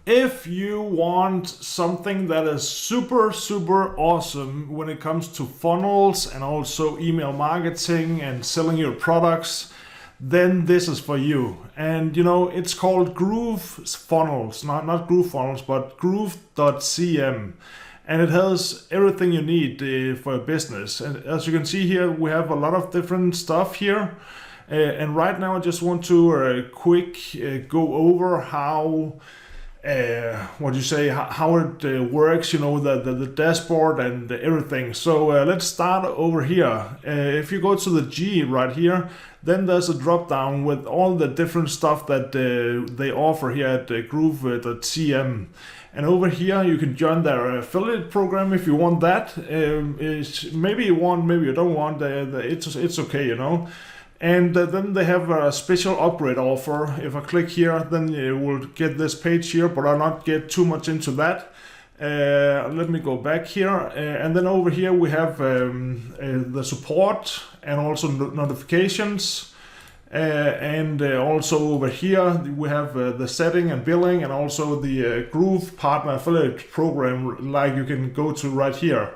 If you want something that is super awesome when it comes to funnels and also email marketing and selling your products, then this is for you. And it's called GrooveFunnels, not GrooveFunnels, but groove.cm. And it has everything you need for a business. And as you can see here, we have a lot of different stuff here. And right now I just want to quick go over how how it works, the dashboard and everything. So let's start over here. If you go to the G right here, then there's a drop down with all the different stuff that they offer here at groove.cm. And over here you can join their affiliate program if you want that. Maybe you want, maybe you don't want. It's okay, And then they have a special upgrade offer. If I click here, then you will get this page here, but I'll not get too much into that. Let me go back here. And then over here we have the support and also notifications. And also over here we have the setting and billing and also the Groove Partner Affiliate Program, like you can go to right here.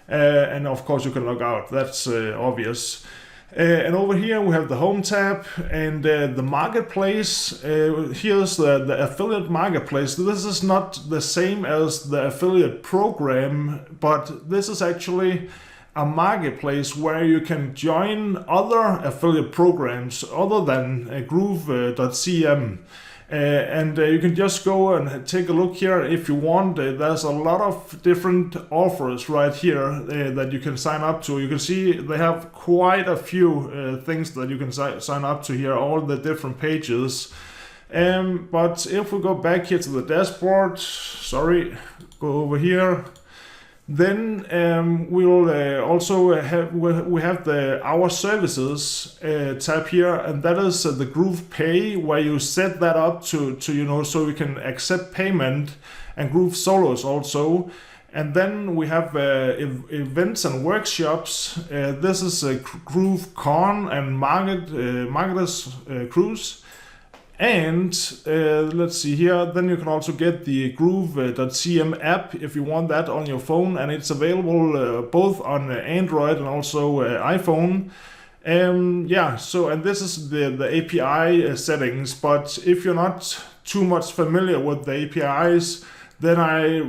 And of course you can log out, that's obvious. And over here we have the home tab and the marketplace. Here's the affiliate marketplace. This is not the same as the affiliate program, but this is actually a marketplace where you can join other affiliate programs other than groove.cm. And you can just go and take a look here if you want. There's a lot of different offers right here that you can sign up to. You can see they have quite a few things that you can sign up to here, all the different pages. But if we go back here to the dashboard, go over here. Then we'll also have the Our Services tab here, and that is the Groove Pay, where you set that up to so you can accept payment, and Groove Solos also. And then we have events and workshops. This is Groove Con and Marketers Cruise. And let's see here, then you can also get the groove.cm app if you want that on your phone, and it's available both on Android and also iPhone. And this is the API settings, but if you're not too much familiar with the APIs, then I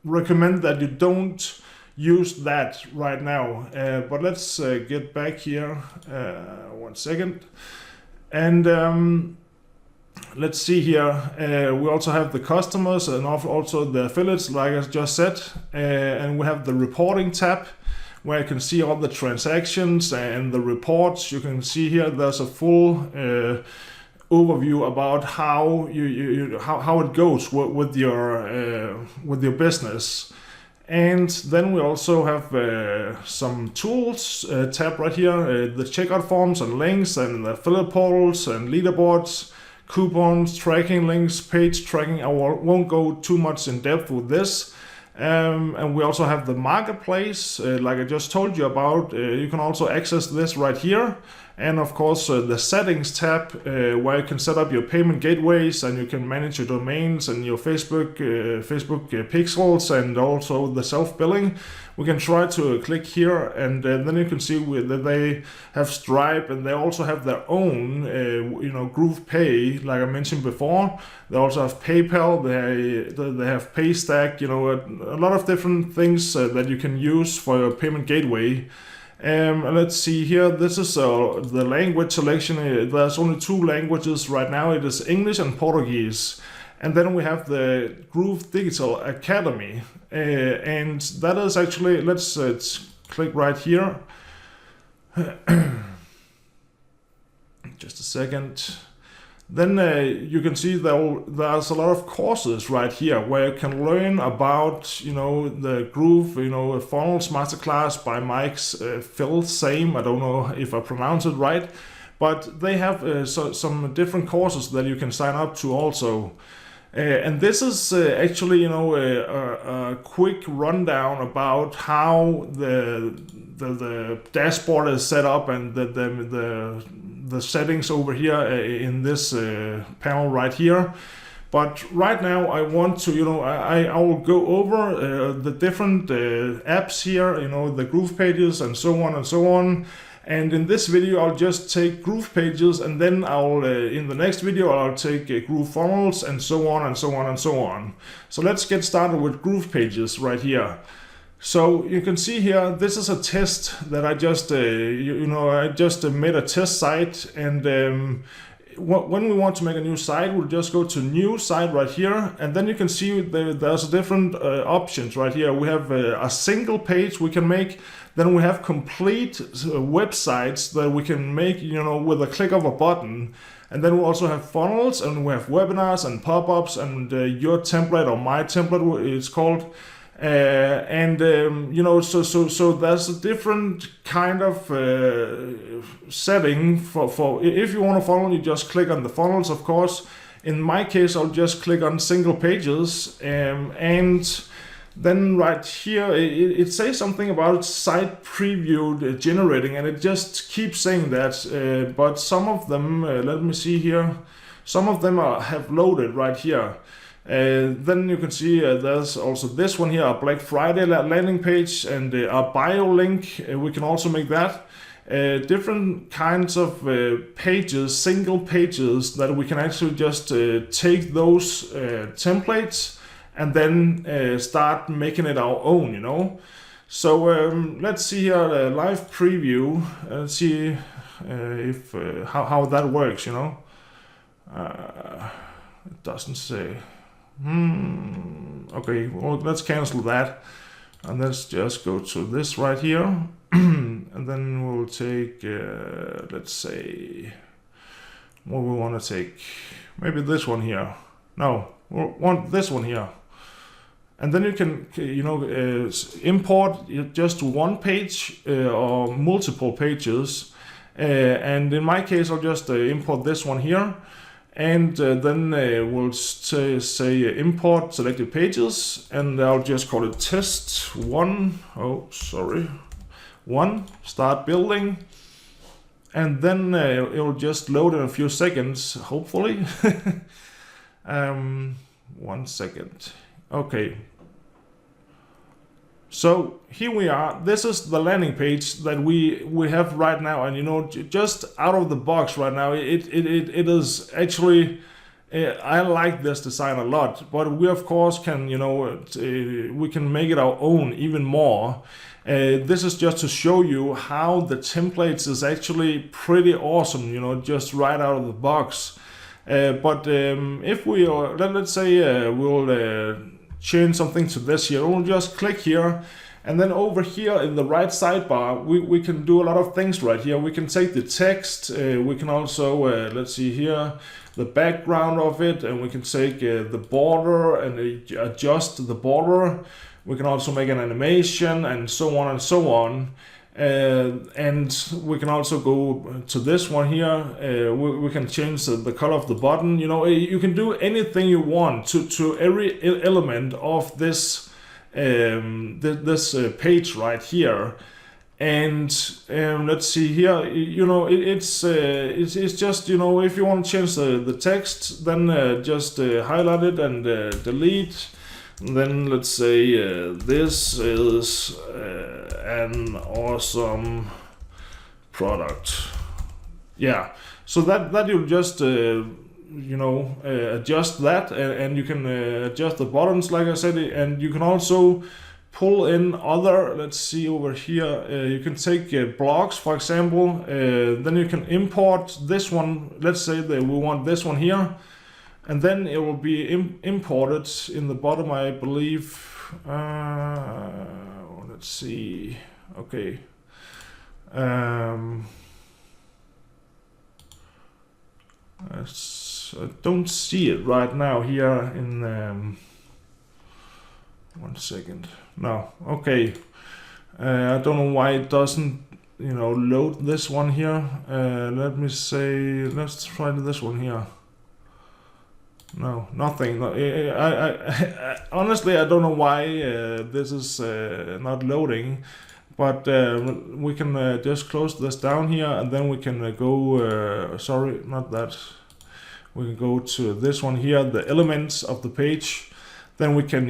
recommend that you don't use that right now. But let's get back here, 1 second. And let's see here, we also have the customers and also the affiliates, like I just said, and we have the reporting tab where you can see all the transactions and the reports. You can see here there's a full overview about how how it goes with your business. And then we also have some tools tab right here, the checkout forms and links and the affiliate portals and leaderboards, coupons, tracking links, page tracking. I won't go too much in depth with this. And we also have the marketplace, like I just told you about. You can also access this right here. And of course the settings tab, where you can set up your payment gateways and you can manage your domains and your Facebook pixels and also the self-billing. We can try to click here, and then you can see that they have Stripe, and they also have their own Groove Pay, like I mentioned before. They also have PayPal, they have Paystack, a lot of different things that you can use for your payment gateway. Let's see here, this is the language selection. There's only 2 languages right now. It is English and Portuguese. And then we have the Groove Digital Academy, and that is actually, let's click right here. Just a second. Then you can see there's a lot of courses right here where you can learn about the Groove Funnels Masterclass by Mike's Phil Same. I don't know if I pronounce it right, but they have some different courses that you can sign up to also. And this is actually a quick rundown about how the dashboard is set up and the the settings over here in this panel right here. But right now I want to, I will go over the different apps here, the Groove pages and so on and so on. And in this video, I'll just take Groove pages, and then I'll, in the next video, I'll take ClickFunnels and so on and so on and so on. So let's get started with Groove pages right here. So you can see here, this is a test that I just, I just made a test site, and when we want to make a new site, we'll just go to New Site right here, and then you can see there's different options right here. We have a single page we can make. Then we have complete websites that we can make, with a click of a button. And then we also have funnels, and we have webinars and pop-ups, and your template, or my template it's called. So there's a different kind of setting for if you want to funnel, you just click on the funnels, of course. In my case, I'll just click on single pages, and then right here, it says something about site preview generating, and it just keeps saying that. But some of them, let me see here, some of them have loaded right here. Then you can see there's also this one here, a Black Friday landing page, and a bio link. We can also make that. Different kinds of pages, single pages, that we can actually just take those templates and then start making it our own, So let's see here, live preview. Let's see if how that works, It doesn't say. Okay, well, let's cancel that, and let's just go to this right here, and then we'll take, let's say, what we want to take. Maybe this one here. No, we want this one here. And then you can, import just one page or multiple pages. And in my case, I'll just import this one here. And then we'll say import selected pages. And I'll just call it test one. One. Start building. And then it will just load in a few seconds, hopefully. 1 second. Okay. So here we are. This is the landing page that we have right now, and just out of the box right now, it is actually. I like this design a lot, but we of course can we can make it our own even more. This is just to show you how the templates is actually pretty awesome. Just right out of the box. But if we let's say we'll change something to this here, we'll just click here, and then over here in the right sidebar we can do a lot of things right here. We can take the text, we can also let's see here, the background of it, and we can take the border and adjust the border. We can also make an animation and so on and so on. And we can also go to this one here. We can change the color of the button. You can do anything you want to every element of this this page right here. And let's see here. It's just if you want to change the text, then just highlight it and delete. Then let's say this is an awesome product. Yeah, so that you'll just adjust that, and you can adjust the buttons like I said, and you can also pull in other. Let's see over here. You can take blocks, for example. Then you can import this one. Let's say that we want this one here. And then it will be imported in the bottom, I believe. Let's see. Okay. I don't see it right now here in. 1 second. No. Okay. I don't know why it doesn't, load this one here. Let me say. Let's try this one here. No, nothing. I honestly, I don't know why this is not loading, but we can just close this down here, and then we can go, sorry, not that. We can go to this one here, the elements of the page. Then we can,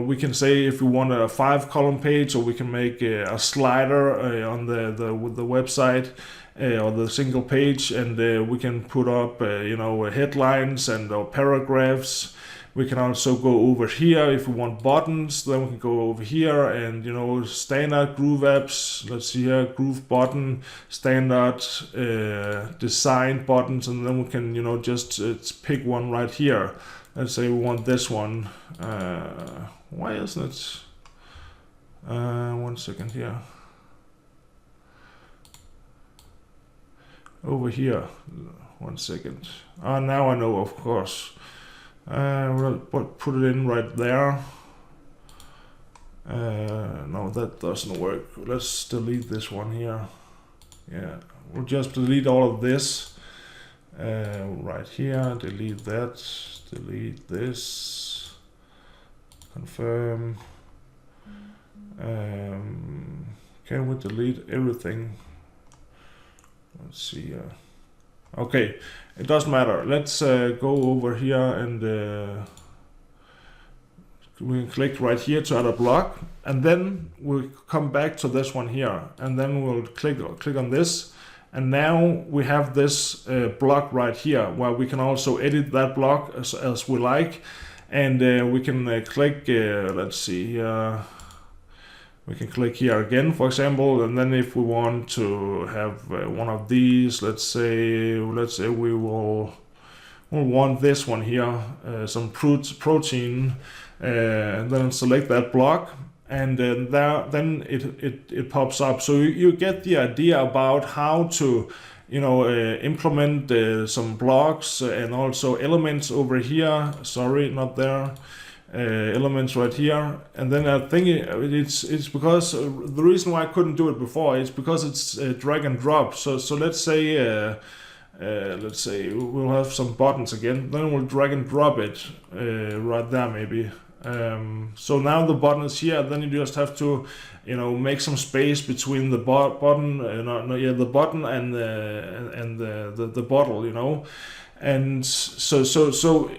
we can say if we want a 5-column page, or we can make a slider on the website or the single page, and we can put up, headlines and paragraphs. We can also go over here if we want buttons. Then we can go over here and standard Groove apps. Let's see here, Groove button, standard design buttons, and then we can just pick one right here. Let's say we want this one. Why isn't it? 1 second here. Over here. 1 second. Now I know, of course. We'll put it in right there. No, that doesn't work. Let's delete this one here. Yeah, we'll just delete all of this. Right here, delete that, delete this, confirm. Can we delete everything? Let's see. Okay, it doesn't matter. Let's go over here and we can click right here to add a block, and then we'll come back to this one here, and then we'll click on this. And now we have this block right here, where we can also edit that block as we like. And we can click, let's see, we can click here again, for example. And then if we want to have one of these, let's say we will want this one here, some protein, and then select that block. And then it pops up. So you get the idea about how to implement some blocks and also elements over here. Sorry, not there. Elements right here. And then I think it's because the reason why I couldn't do it before is because it's drag and drop. So let's say we'll have some buttons again. Then we'll drag and drop it right there maybe. So now the button is here. Then you just have to, make some space between the button, the button and the bottle, And so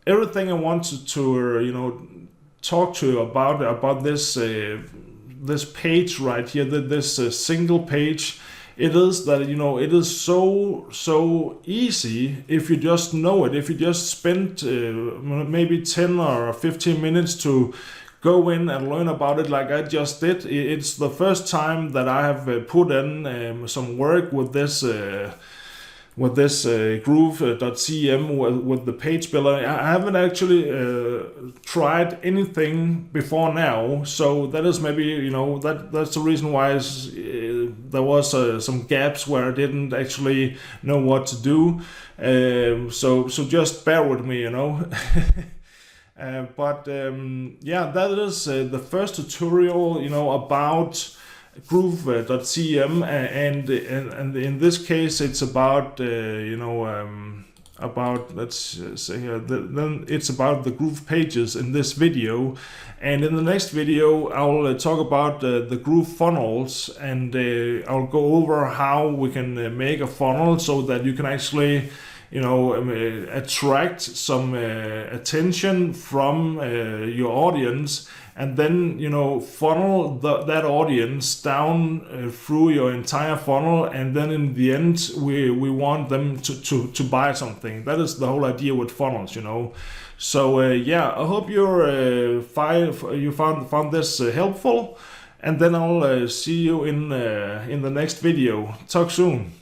everything I wanted to, talk to you about this this page right here, this single page. It is that it is so easy if you just know it. If you just spend maybe 10 or 15 minutes to go in and learn about it, like I just did. It's the first time that I have put in some work with this groove.cm with the page builder. I haven't actually tried anything before now, so that is maybe that's the reason why there was some gaps where I didn't actually know what to do. So just bear with me, that is the first tutorial about groove.cm, and in this case it's about let's say here, then it's about the groove pages in this video. And in the next video I'll talk about the groove funnels, and I'll go over how we can make a funnel so that you can actually attract some attention from your audience, and then funnel that audience down through your entire funnel, and then in the end we want them to buy something. That is the whole idea with funnels, So I hope you found this helpful, and then I'll see you in the next video. Talk soon.